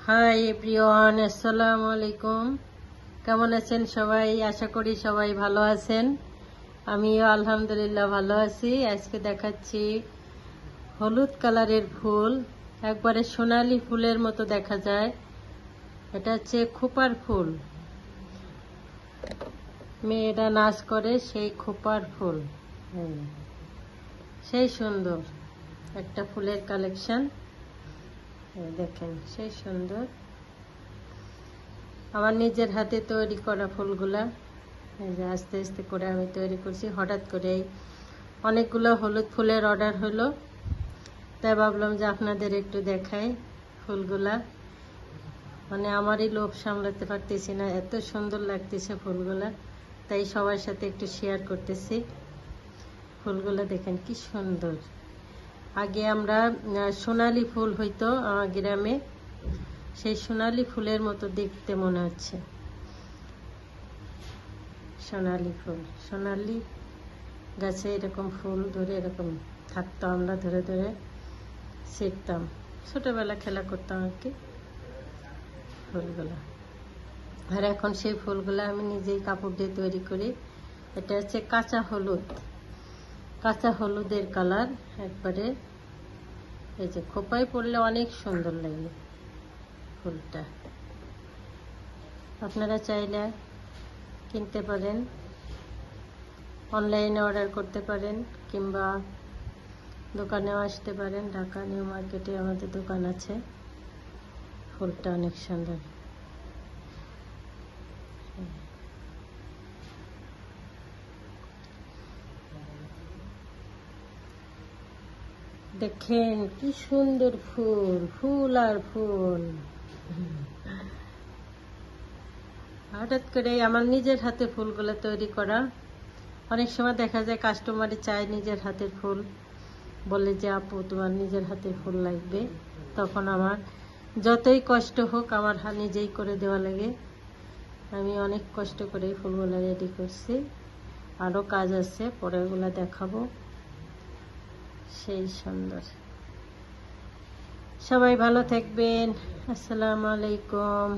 Hi everyone, আসসালামু আলাইকুম। কেমন আছেন সবাই? আশা করি সবাই ভালো আছেন। আমিও আলহামদুলিল্লাহ ভালো আছি। আজকে দেখাচ্ছি হলুদ কালারের ফুল, একবারে সোনালী ফুলের মতো দেখা যায়। এটা হচ্ছে খোপার ফুল, মেয়েরা নাচ করে সেই খোপার ফুল। সেই সুন্দর একটা ফুলের কালেকশন, দেখেন সেই সুন্দর। আমার নিজের হাতে তৈরি করা ফুলগুলা আস্তে আস্তে করে আমি তৈরি করছি। হঠাৎ করেই অনেকগুলো হলুদ ফুলের অর্ডার হলো, তাই ভাবলাম যে আপনাদের একটু দেখাই ফুলগুলা। মানে আমারই লোভ সামলাতে পারতেছি না, এত সুন্দর লাগতেছে ফুলগুলা, তাই সবার সাথে একটু শেয়ার করতেছি। ফুলগুলা দেখেন কি সুন্দর। আগে আমরা সোনালী ফুল হইতো আমার গ্রামে, সেই সোনালী ফুলের মতো দেখতে মনে হচ্ছে। সোনালী ফুল, সোনালী গাছে এরকম ফুল ধরে এরকম থাকতো, আমরা ধরে ধরে শিখতাম, ছোটবেলা খেলা করতাম আর কি ফুলগুলা। আর এখন সেই ফুলগুলা আমি নিজেই কাপড় দিয়ে তৈরি করি। এটা হচ্ছে কাঁচা হলুদ, কাঁচা হলুদের কালার একবারে। এই যে খোপায় পড়লে অনেক সুন্দর লাগে ফুলটা। আপনারা চাইলে কিনতে পারেন, অনলাইনে অর্ডার করতে পারেন, কিংবা দোকানেও আসতে পারেন। ঢাকা নিউ মার্কেটে আমাদের দোকান আছে। ফুলটা অনেক সুন্দর। দেখেন কি সুন্দর ফুল, ফুল আর ফুল। হঠাৎ করে আমার নিজের হাতে ফুলগুলো তৈরি করা। অনেক সময় দেখা যায় কাস্টমারে চায় নিজের হাতের ফুল, বলে যে আপু তোমার নিজের হাতের ফুল লাগবে। তখন আমার যতই কষ্ট হোক আমার নিজেই করে দেওয়া লাগে। আমি অনেক কষ্ট করে ফুলগুলো রেডি করছি, আরও কাজ আছে, পরে ওগুলো দেখাবো। সেই সুন্দর। সবাই ভালো থাকবেন। আসসালামু আলাইকুম।